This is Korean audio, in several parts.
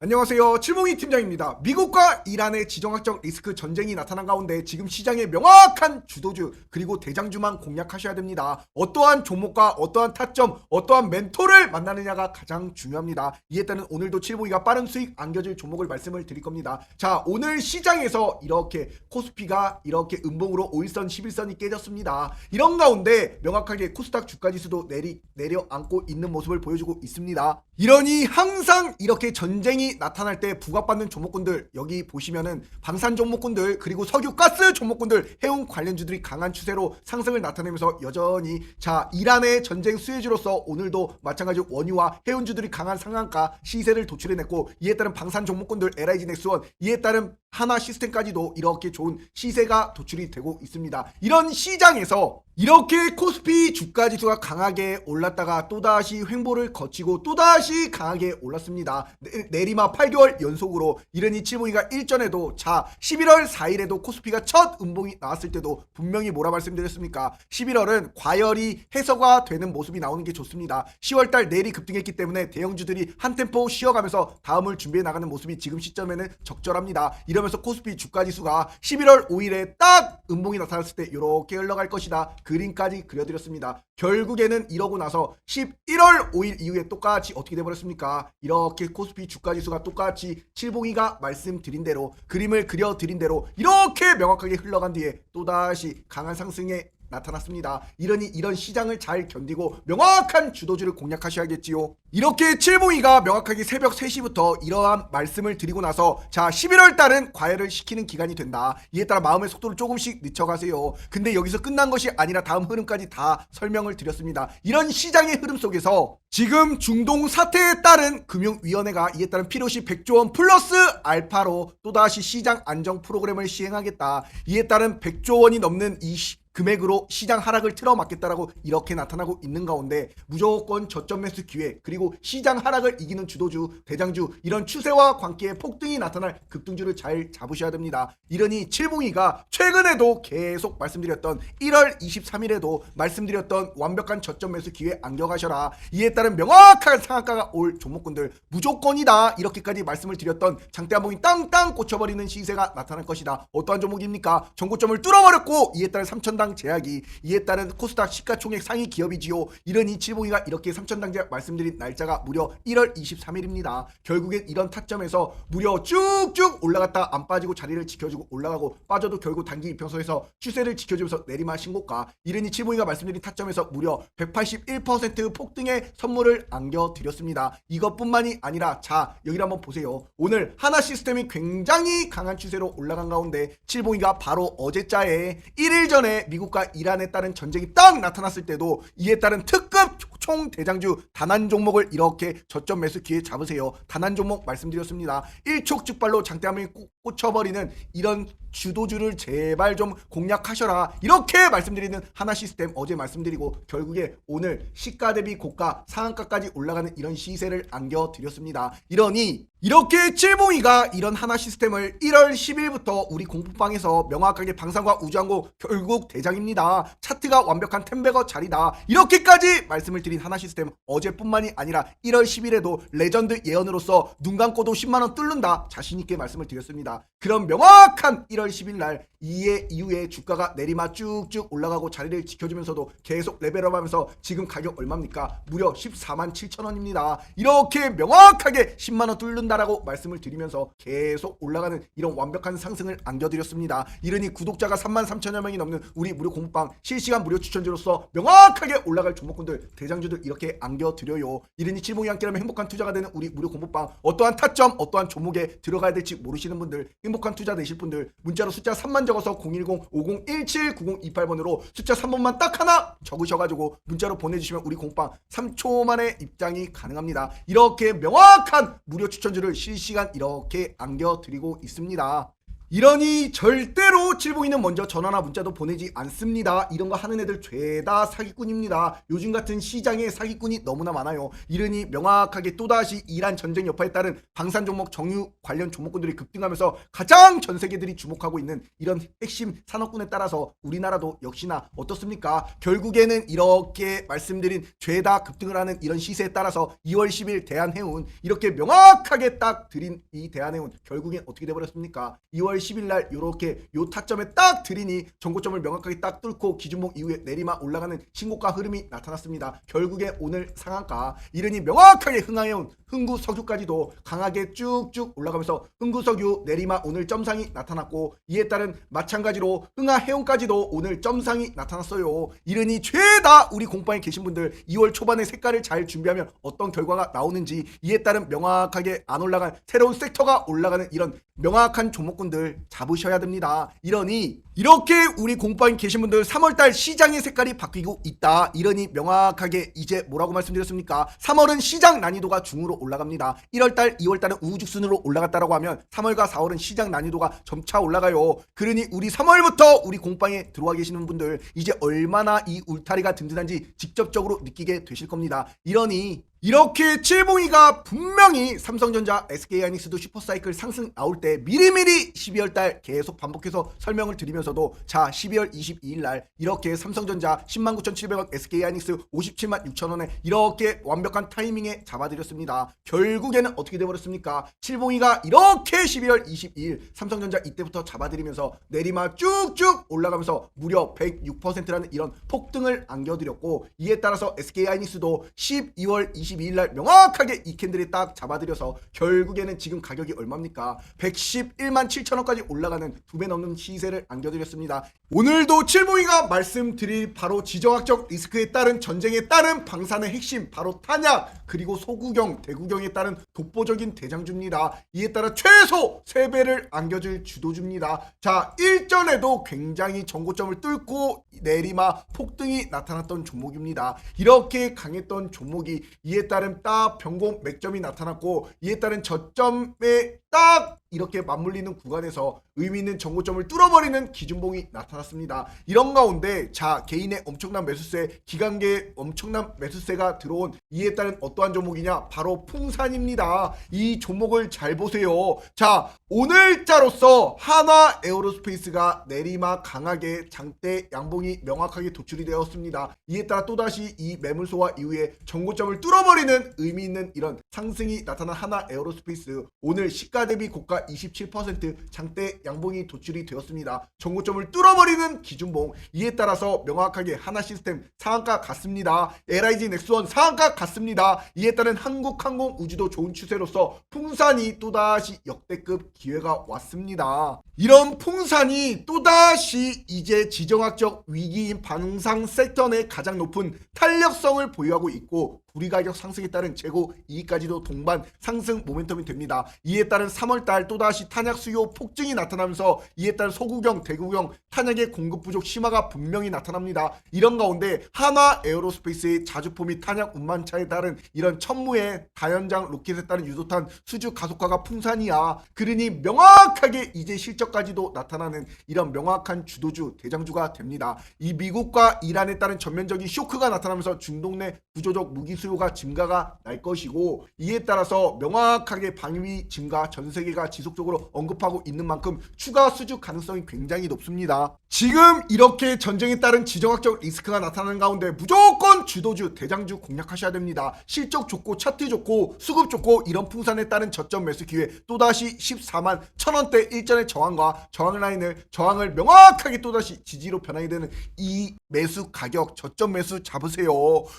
안녕하세요. 칠몽이 팀장입니다. 미국과 이란의 지정학적 리스크 전쟁이 나타난 가운데 지금 시장의 명확한 주도주 그리고 대장주만 공략하셔야 됩니다. 어떠한 종목과 어떠한 타점, 어떠한 멘토를 만나느냐가 가장 중요합니다. 이에 따른 오늘도 칠몽이가 빠른 수익 안겨줄 종목을 말씀을 드릴 겁니다. 자, 오늘 시장에서 이렇게 코스피가 이렇게 음봉으로 5일선, 11선이 깨졌습니다. 이런 가운데 명확하게 코스닥 주가지수도 내려앉고 있는 모습을 보여주고 있습니다. 이러니 항상 이렇게 전쟁이 나타날 때 부각받는 종목군들, 여기 보시면은 방산 종목군들 그리고 석유 가스 종목군들, 해운 관련주들이 강한 추세로 상승을 나타내면서 여전히 자, 이란의 전쟁 수혜주로서 오늘도 마찬가지로 원유와 해운주들이 강한 상한가 시세를 도출해냈고, 이에 따른 방산 종목군들 LIG 넥스원, 이에 따른 하나 시스템까지도 이렇게 좋은 시세가 도출이 되고 있습니다. 이런 시장에서 이렇게 코스피 주가지수가 강하게 올랐다가 또다시 횡보를 거치고 또다시 강하게 올랐습니다. 내리막 8개월 연속으로. 이러니 칠봉이가 일전에도 자 11월 4일에도 코스피가 첫 음봉이 나왔을 때도 분명히 뭐라 말씀드렸습니까? 11월은 과열이 해소가 되는 모습이 나오는 게 좋습니다. 10월달 내리 급등했기 때문에 대형주들이 한 템포 쉬어가면서 다음을 준비해 나가는 모습이 지금 시점에는 적절합니다. 이러면서 코스피 주가지수가 11월 5일에 딱 음봉이 나타났을 때 이렇게 흘러갈 것이다. 그림까지 그려드렸습니다. 결국에는 이러고 나서 11월 5일 이후에 똑같이 어떻게 돼버렸습니까? 이렇게 코스피 주가지수가 똑같이 칠봉이가 말씀드린 대로, 그림을 그려드린 대로 이렇게 명확하게 흘러간 뒤에 또다시 강한 상승에 나타났습니다. 이러니 이런 시장을 잘 견디고 명확한 주도주를 공략하셔야겠지요. 이렇게 칠봉이가 명확하게 새벽 3시부터 이러한 말씀을 드리고 나서 자 11월 달은 과열을 시키는 기간이 된다. 이에 따라 마음의 속도를 조금씩 늦춰가세요. 근데 여기서 끝난 것이 아니라 다음 흐름까지 다 설명을 드렸습니다. 이런 시장의 흐름 속에서 지금 중동 사태에 따른 금융위원회가 이에 따른 필요시 100조 원 플러스 알파로 또다시 시장 안정 프로그램을 시행하겠다. 이에 따른 100조 원이 넘는 이 금액으로 시장 하락을 틀어막겠다라고 이렇게 나타나고 있는 가운데 무조건 저점 매수 기회 그리고 시장 하락을 이기는 주도주, 대장주, 이런 추세와 관계에 폭등이 나타날 급등주를 잘 잡으셔야 됩니다. 이러니 칠봉이가 최근에도 계속 말씀드렸던 1월 23일에도 말씀드렸던 완벽한 저점 매수 기회 안겨가셔라. 이에 따른 명확한 상한가가 올 종목군들 무조건이다. 이렇게까지 말씀을 드렸던 장대 한봉이 땅땅 꽂혀버리는 시세가 나타날 것이다. 어떠한 종목입니까? 전고점을 뚫어버렸고 이에 따른 3,000당 제약이, 이에 따른 코스닥 시가총액 상위 기업이지요. 이러니 칠봉이가 이렇게 3,000당 제약 말씀드린 날짜가 무려 1월 23일입니다. 결국엔 이런 타점에서 무려 쭉쭉 올라갔다 안 빠지고 자리를 지켜주고 올라가고 빠져도 결국 단기 이평선에서 추세를 지켜주면서 내리막 신고가. 이러니 칠봉이가 말씀드린 타점에서 무려 181% 폭등의 선물을 안겨드렸습니다. 이것뿐만이 아니라 자 여기를 한번 보세요. 오늘 하나 시스템이 굉장히 강한 추세로 올라간 가운데 칠봉이가 바로 어제자에 1일 전에 미국과 이란에 따른 전쟁이 딱 나타났을 때도 이에 따른 특급 총 대장주 단한 종목을 이렇게 저점 매수 기회 잡으세요. 단한 종목 말씀드렸습니다. 일촉즉발로 장대함을 꽂혀버리는 이런 주도주를 제발 좀 공략하셔라. 이렇게 말씀드리는 하나 시스템 어제 말씀드리고 결국에 오늘 시가 대비 고가 상한가까지 올라가는 이런 시세를 안겨드렸습니다. 이러니 이렇게 칠봉이가 이런 하나 시스템을 1월 10일부터 우리 공포방에서 명확하게 방산과 우주항공 결국 대장입니다. 차트가 완벽한 템베거 자리다. 이렇게까지 말씀을 드린 하나 시스템 어제뿐만이 아니라 1월 10일에도 레전드 예언으로서 눈 감고도 10만원 뚫는다. 자신있게 말씀을 드렸습니다. 그런 명확한 1월 10일 날 이후에 주가가 내리막 쭉쭉 올라가고 자리를 지켜주면서도 계속 레벨업하면서 지금 가격 얼마입니까? 무려 14만 7천 원입니다. 이렇게 명확하게 10만원 뚫는다라고 말씀을 드리면서 계속 올라가는 이런 완벽한 상승을 안겨드렸습니다. 이러니 구독자가 3만 3천여 명이 넘는 우리 무료 공부방 실시간 무료 추천주로서 명확하게 올라갈 종목군들, 대장주들 이렇게 안겨드려요. 이러니 칠봉이 함께라면 행복한 투자가 되는 우리 무료 공부방, 어떠한 타점, 어떠한 종목에 들어가야 될지 모르시는 분들, 행복한 투자 되실 분들 문자로 숫자 3만 적어서 010-5017-9028번으로 숫자 3번만 딱 하나 적으셔가지고 문자로 보내주시면 우리 공방 3초 만에 입장이 가능합니다. 이렇게 명확한 무료 추천주를 실시간 이렇게 안겨드리고 있습니다. 이러니 절대로 칠봉이는 먼저 전화나 문자도 보내지 않습니다. 이런 거 하는 애들 죄다 사기꾼입니다. 요즘 같은 시장에 사기꾼이 너무나 많아요. 이러니 명확하게 또다시 이란 전쟁 여파에 따른 방산 종목 정유 관련 종목군들이 급등하면서 가장 전 세계들이 주목하고 있는 이런 핵심 산업군에 따라서 우리나라도 역시나 어떻습니까? 결국에는 이렇게 말씀드린 죄다 급등을 하는 이런 시세에 따라서 2월 10일 대한해운 이렇게 명확하게 딱 드린 이 대한해운 결국엔 어떻게 돼버렸습니까? 2월 10일 날 요렇게 요 타점에 딱 들이니 전고점을 명확하게 딱 뚫고 기준봉 이후에 내리막 올라가는 신고가 흐름이 나타났습니다. 결국에 오늘 상한가 이르니 명확하게 흥하해온 흥구석유까지도 강하게 쭉쭉 올라가면서 흥구석유 내리막 오늘 점상이 나타났고 이에 따른 마찬가지로 흥하해운까지도 오늘 점상이 나타났어요. 이르니 죄다 우리 공방에 계신 분들 2월 초반에 색깔을 잘 준비하면 어떤 결과가 나오는지 이에 따른 명확하게 안 올라간 새로운 섹터가 올라가는 이런 명확한 종목군들 잡으셔야 됩니다. 이러니 이렇게 우리 공방에 계신 분들 3월달 시장의 색깔이 바뀌고 있다. 이러니 명확하게 이제 뭐라고 말씀드렸습니까? 3월은 시장 난이도가 중으로 올라갑니다. 1월달 2월달은 우후죽순으로 올라갔다라고 하면 3월과 4월은 시장 난이도가 점차 올라가요. 그러니 우리 3월부터 우리 공방에 들어와 계시는 분들 이제 얼마나 이 울타리가 든든한지 직접적으로 느끼게 되실 겁니다. 이러니 이렇게 칠봉이가 분명히 삼성전자, SK하이닉스도 슈퍼사이클 상승 나올 때 미리미리 12월달 계속 반복해서 설명을 드리면서도 자 12월 22일날 이렇게 삼성전자 109,700원, SK하이닉스 576,000원에 이렇게 완벽한 타이밍에 잡아드렸습니다. 결국에는 어떻게 돼버렸습니까? 칠봉이가 이렇게 12월 22일 삼성전자 이때부터 잡아드리면서 내리막 쭉쭉 올라가면서 무려 106%라는 이런 폭등을 안겨드렸고 이에 따라서 SK하이닉스도 12월 22일날 명확하게 이 캔들이 딱 잡아들여서 결국에는 지금 가격이 얼마입니까? 111만 7천원까지 올라가는 2배 넘는 시세를 안겨드렸습니다. 오늘도 칠봉이가 말씀드릴 바로 지정학적 리스크에 따른 전쟁에 따른 방산의 핵심 바로 탄약 그리고 소구경, 대구경에 따른 독보적인 대장주입니다. 이에 따라 최소 3배를 안겨줄 주도주입니다. 자 일전에도 굉장히 전고점을 뚫고 내리막 폭등이 나타났던 종목입니다. 이렇게 강했던 종목이 이에 따른 딱 변곡 맥점이 나타났고 이에 따른 저점에 딱 이렇게 맞물리는 구간에서 의미 있는 전고점을 뚫어버리는 기준봉이 나타났습니다. 이런 가운데 자 개인의 엄청난 매수세, 기관계의 엄청난 매수세가 들어온 이에 따른 어떠한 종목이냐? 바로 풍산입니다. 이 종목을 잘 보세요. 자 오늘자로서 한화 에어로스페이스가 내리막 강하게 장대 양봉이 명확하게 도출이 되었습니다. 이에 따라 또다시 이 매물소와 이후에 전고점을 뚫어버리는 의미 있는 이런 상승이 나타난 한화 에어로스페이스 오늘 시가 대비 고가 27% 장대 양봉이 도출이 되었습니다. 전고점을 뚫어버리는 기준봉 이에 따라서 명확하게 하나시스템 상한가 갔습니다. LIG 넥스원 상한가 갔습니다. 이에 따른 한국항공우주도 좋은 추세로서 풍산이 또다시 역대급 기회가 왔습니다. 이런 풍산이 또다시 이제 지정학적 위기인 방산 섹터 내 가장 높은 탄력성을 보유하고 있고 구리가격 상승에 따른 재고 이익까지도 동반 상승 모멘텀이 됩니다. 이에 따른 3월달 또다시 탄약 수요 폭증이 나타나면서 이에 따른 소구경, 대구경 탄약의 공급 부족 심화가 분명히 나타납니다. 이런 가운데 한화 에어로스페이스의 자주포 및 탄약 운반차에 따른 이런 천무의 다연장 로켓에 따른 유도탄 수주 가속화가 풍산이야. 그러니 명확하게 이제 실적까지도 나타나는 이런 명확한 주도주, 대장주가 됩니다. 이 미국과 이란에 따른 전면적인 쇼크가 나타나면서 중동 내 구조적 무기 수요가 증가가 날 것이고 이에 따라서 명확하게 방위 증가 전 세계가 지속적으로 언급하고 있는 만큼 추가 수주 가능성이 굉장히 높습니다. 지금 이렇게 전쟁에 따른 지정학적 리스크가 나타나는 가운데 무조건 주도주, 대장주 공략하셔야 됩니다. 실적 좋고 차트 좋고 수급 좋고 이런 풍산에 따른 저점 매수 기회 또다시 14만 1000원대 일전의 저항과 저항 라인을 저항을 명확하게 또다시 지지로 변하게 되는 이 매수 가격 저점 매수 잡으세요.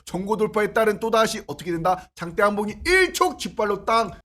전고 돌파에 따른 또다시 어떻게 된다? 장대 한봉이 일촉즉발로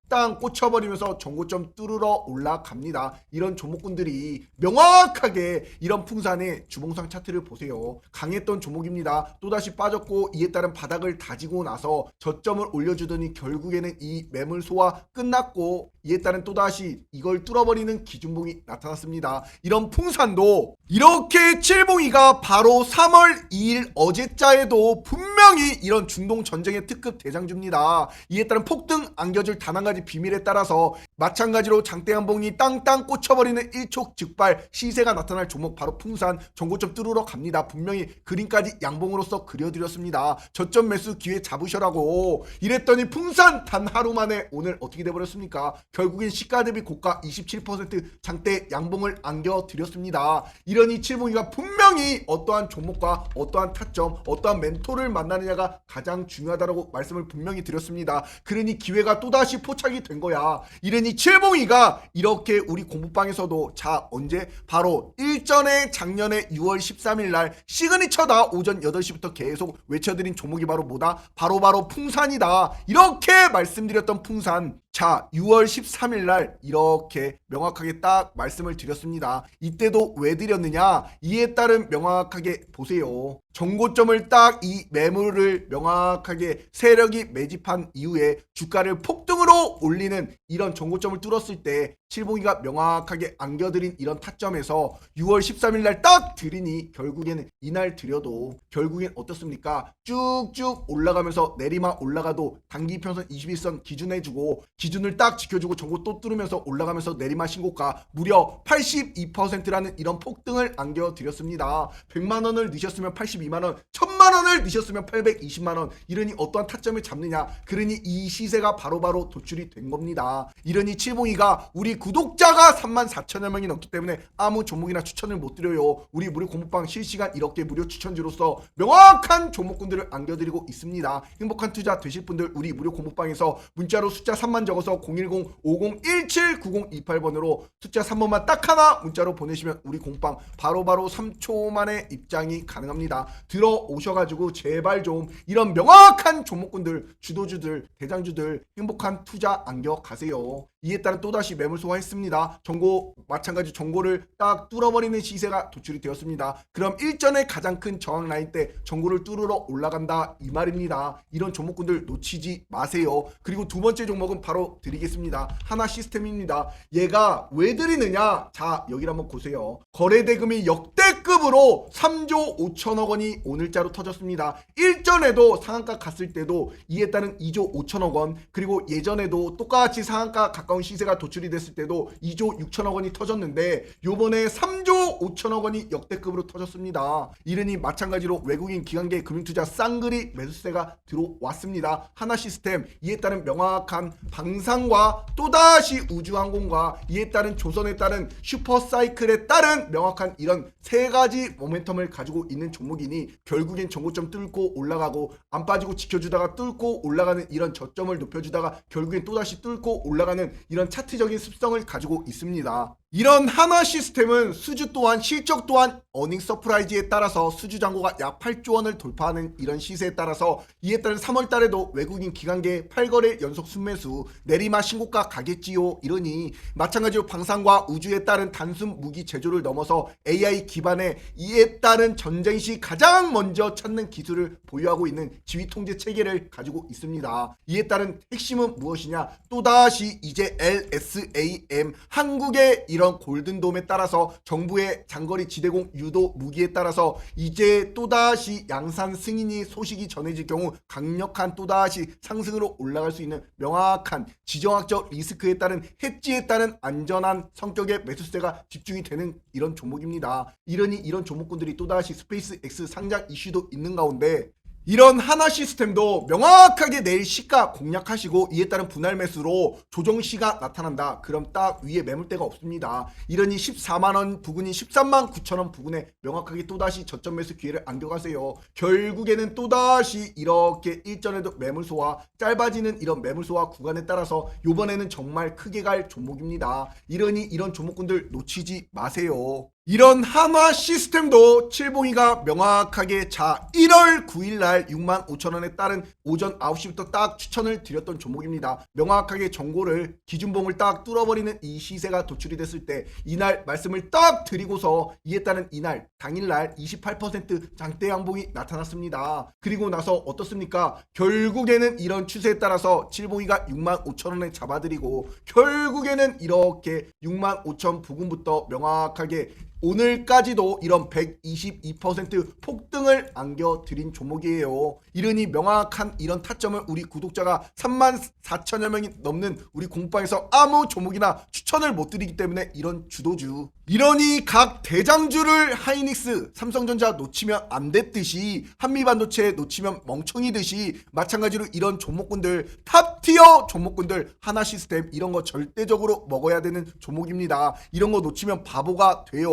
땅 꽂혀버리면서 전고점 뚫으러 올라갑니다. 이런 종목군들이 명확하게 이런 풍산의 주봉상 차트를 보세요. 강했던 종목입니다. 또다시 빠졌고 이에 따른 바닥을 다지고 나서 저점을 올려주더니 결국에는 이 매물 소화 끝났고 이에 따른 또다시 이걸 뚫어버리는 기준봉이 나타났습니다. 이런 풍산도 이렇게 칠봉이가 바로 3월 2일 어제자에도 분명히 이런 중동 전쟁의 특급 대장주입니다. 이에 따른 폭등 안겨줄 단 한 가지 비밀에 따라서 마찬가지로 장대 양봉이 땅땅 꽂혀버리는 일촉즉발 시세가 나타날 종목 바로 풍산 전고점 뚫으러 갑니다. 분명히 그림까지 양봉으로서 그려드렸습니다. 저점 매수 기회 잡으셔라고 이랬더니 풍산 단 하루 만에 오늘 어떻게 돼버렸습니까? 결국엔 시가 대비 고가 27% 장대 양봉을 안겨드렸습니다. 이러니 칠봉이가 분명히 어떠한 종목과 어떠한 타점 어떠한 멘토를 만나느냐가 가장 중요하다고 말씀을 분명히 드렸습니다. 그러니 기회가 또다시 포착이 된 거야. 이러니 칠봉이가 이렇게 우리 공부방에서도 자 언제 바로 일전에 작년에 6월 13일 날 시그니처다 오전 8시부터 계속 외쳐드린 종목이 바로 뭐다? 바로 풍산이다. 이렇게 말씀드렸던 풍산. 자 6월 13일 날 이렇게 명확하게 딱 말씀을 드렸습니다. 이때도 왜 드렸느냐? 이에 따른 명확하게 보세요. 정고점을 딱 이 매물을 명확하게 세력이 매집한 이후에 주가를 폭등으로 올리는 이런 정고점을 뚫었을 때 칠봉이가 명확하게 안겨드린 이런 타점에서 6월 13일 날 딱 드리니 결국에는 이날 드려도 결국엔 어떻습니까? 쭉쭉 올라가면서 내리막 올라가도 단기 편선 21선 기준해주고 기준을 딱 지켜주고 정고 또 뚫으면서 올라가면서 내리막 신고가 무려 82%라는 이런 폭등을 안겨드렸습니다. 100만원을 넣으셨으면 82만원 1000만원을 넣으셨으면 820만원 이러니 어떠한 타점을 잡느냐 그러니 이 시세가 바로바로 도출이 된 겁니다. 이러니 칠봉이가 우리 구독자가 34,000여 명이 넘기 때문에 아무 종목이나 추천을 못 드려요. 우리 무료 공부방 실시간 이렇게 무료 추천주로서 명확한 종목군들을 안겨드리고 있습니다. 행복한 투자 되실 분들 우리 무료 공부방에서 문자로 숫자 3만 적어서 010-5017-9028번으로 숫자 3번만 딱 하나 문자로 보내시면 우리 공부방 바로바로 3초 만에 입장이 가능합니다. 들어오셔가지고 제발 좀 이런 명확한 종목군들 주도주들 대장주들 행복한 투자 안겨가세요. 이에 따른 또다시 매물 소화했습니다. 정고 마찬가지 정고를 딱 뚫어버리는 시세가 도출이 되었습니다. 그럼 일전에 가장 큰 저항 라인 때 정고를 뚫으러 올라간다 이 말입니다. 이런 종목군들 놓치지 마세요. 그리고 두 번째 종목은 바로 드리겠습니다. 하나 시스템입니다. 얘가 왜 드리느냐? 자 여기를 한번 보세요. 거래대금이 역대급으로 3조 5천억 원이 오늘자로 터졌습니다. 일전에도 상한가 갔을 때도 이에 따른 2조 5천억 원 그리고 예전에도 똑같이 상한가 가까운 시세가 도출이 됐을 때도 2조 6천억 원이 터졌는데 요번에 3조 5천억 원이 역대급으로 터졌습니다. 이러니 마찬가지로 외국인 기관계 금융투자 쌍그리 매수세가 들어왔습니다. 하나 시스템 이에 따른 명확한 방산과 또다시 우주항공과 이에 따른 조선에 따른 슈퍼사이클에 따른 명확한 이런 세 가지 모멘텀을 가지고 있는 종목이니 결국엔 정고점 뚫고 올라가고 안 빠지고 지켜주다가 뚫고 올라가는 이런 저점을 높여주다가 결국엔 또다시 뚫고 올라가는 이런 차트적인 습성을 가지고 있습니다. 이런 하나 시스템은 수주 또한 실적 또한 어닝 서프라이즈에 따라서 수주 잔고가 약 8조 원을 돌파하는 이런 시세에 따라서 이에 따른 3월 달에도 외국인 기관계 8거래 연속 순매수 내리막 신고가 가겠지요. 이러니 마찬가지로 방산과 우주에 따른 단순 무기 제조를 넘어서 AI 기반의 이에 따른 전쟁 시 가장 먼저 찾는 기술을 보유하고 있는 지휘 통제 체계를 가지고 있습니다. 이에 따른 핵심은 무엇이냐? 또다시 이제 LSAM 한국의 이런 골든돔에 따라서 정부의 장거리 지대공 유도 무기에 따라서 이제 또다시 양산 승인이 소식이 전해질 경우 강력한 또다시 상승으로 올라갈 수 있는 명확한 지정학적 리스크에 따른 해지에 따른 안전한 성격의 매수세가 집중이 되는 이런 종목입니다. 이러니 이런 종목군들이 또다시 스페이스 X 상장 이슈도 있는 가운데 이런 하나 시스템도 명확하게 내일 시가 공략하시고 이에 따른 분할 매수로 조정시가 나타난다. 그럼 딱 위에 매물대가 없습니다. 이러니 14만원 부근인 13만 9천원 부근에 명확하게 또다시 저점 매수 기회를 안겨가세요. 결국에는 또다시 이렇게 일전에도 매물소와 짧아지는 이런 매물소와 구간에 따라서 요번에는 정말 크게 갈 종목입니다. 이러니 이런 종목군들 놓치지 마세요. 이런 한화 시스템도 칠봉이가 명확하게 자 1월 9일날 65,000원에 따른 오전 9시부터 딱 추천을 드렸던 종목입니다. 명확하게 정고를 기준봉을 딱 뚫어버리는 이 시세가 도출이 됐을 때 이날 말씀을 딱 드리고서 이에 따른 이날 당일날 28% 장대 양봉이 나타났습니다. 그리고 나서 어떻습니까? 결국에는 이런 추세에 따라서 칠봉이가 65,000원에 잡아드리고 결국에는 이렇게 65,000 부근부터 명확하게 오늘까지도 이런 122% 폭등을 안겨드린 종목이에요. 이러니 명확한 이런 타점을 우리 구독자가 34,000여 명이 넘는 우리 공방에서 아무 종목이나 추천을 못 드리기 때문에 이런 주도주. 이러니 각 대장주를 하이닉스, 삼성전자 놓치면 안 됐듯이 한미반도체 놓치면 멍청이듯이 마찬가지로 이런 종목군들 탑티어 종목군들 하나시스템 이런 거 절대적으로 먹어야 되는 종목입니다. 이런 거 놓치면 바보가 돼요.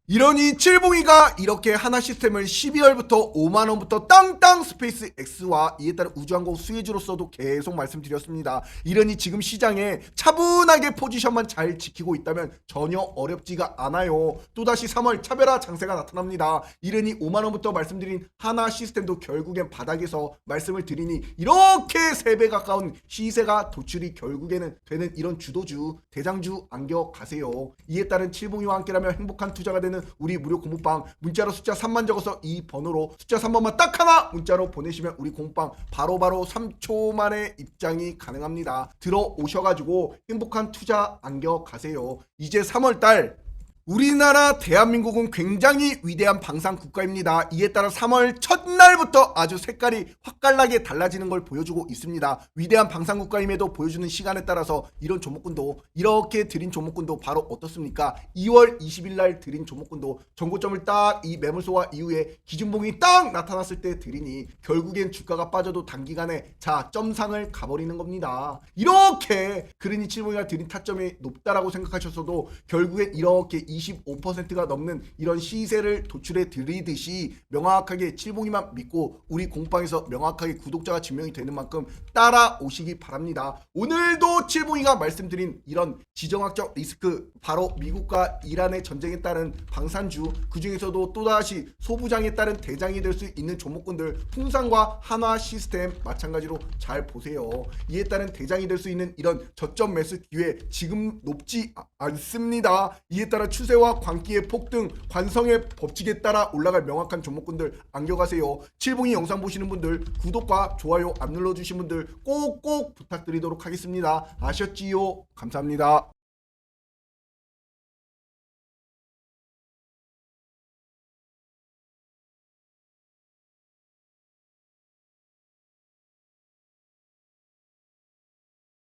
이러니 칠봉이가 이렇게 하나시스템을 12월부터 5만원부터 땅땅 스페이스 X와 이에 따른 우주항공 수혜주로서도 계속 말씀드렸습니다. 이러니 지금 시장에 차분하게 포지션만 잘 지키고 있다면 전혀 어렵지가 않아요. 또다시 3월 차별화 장세가 나타납니다. 이러니 5만원부터 말씀드린 하나시스템도 결국엔 바닥에서 말씀을 드리니 이렇게 3배 가까운 시세가 도출이 결국에는 되는 이런 주도주 대장주 안겨가세요. 이에 따른 칠봉이와 함께라면 행복한 투자가 되는 우리 무료 공부방 문자로 숫자 3만 적어서 이 번호로 숫자 3번만 딱 하나 문자로 보내시면 우리 공부방 바로바로 3초 만에 입장이 가능합니다. 들어오셔가지고 행복한 투자 안겨가세요. 이제 3월달 우리나라 대한민국은 굉장히 위대한 방산 국가입니다. 이에 따라 3월 첫날부터 아주 색깔이 확갈나게 달라지는 걸 보여주고 있습니다. 위대한 방산 국가임에도 보여주는 시간에 따라서 이런 종목군도 이렇게 드린 종목군도 바로 어떻습니까? 2월 20일 날 드린 종목군도 전고점을 딱 이 매물소화 이후에 기준봉이 딱 나타났을 때 드리니 결국엔 주가가 빠져도 단기간에 자 점상을 가버리는 겁니다. 이렇게 그러니 칠봉이가 드린 타점이 높다라고 생각하셨어도 결국엔 이렇게 25%가 넘는 이런 시세를 도출해 드리듯이 명확하게 칠봉이만 믿고 우리 공방에서 명확하게 구독자가 증명이 되는 만큼 따라오시기 바랍니다. 오늘도 칠봉이가 말씀드린 이런 지정학적 리스크 바로 미국과 이란의 전쟁에 따른 방산주 그 중에서도 또다시 소부장에 따른 대장이 될 수 있는 종목군들 풍산과 한화 시스템 마찬가지로 잘 보세요. 이에 따른 대장이 될 수 있는 이런 저점 매수 기회 지금 높지 않습니다. 이에 따라 추세와 광기의 폭등, 관성의 법칙에 따라 올라갈 명확한 종목군들 안겨가세요. 칠봉이 영상 보시는 분들 구독과 좋아요 안 눌러주신 분들 꼭꼭 부탁드리도록 하겠습니다. 아셨지요? 감사합니다.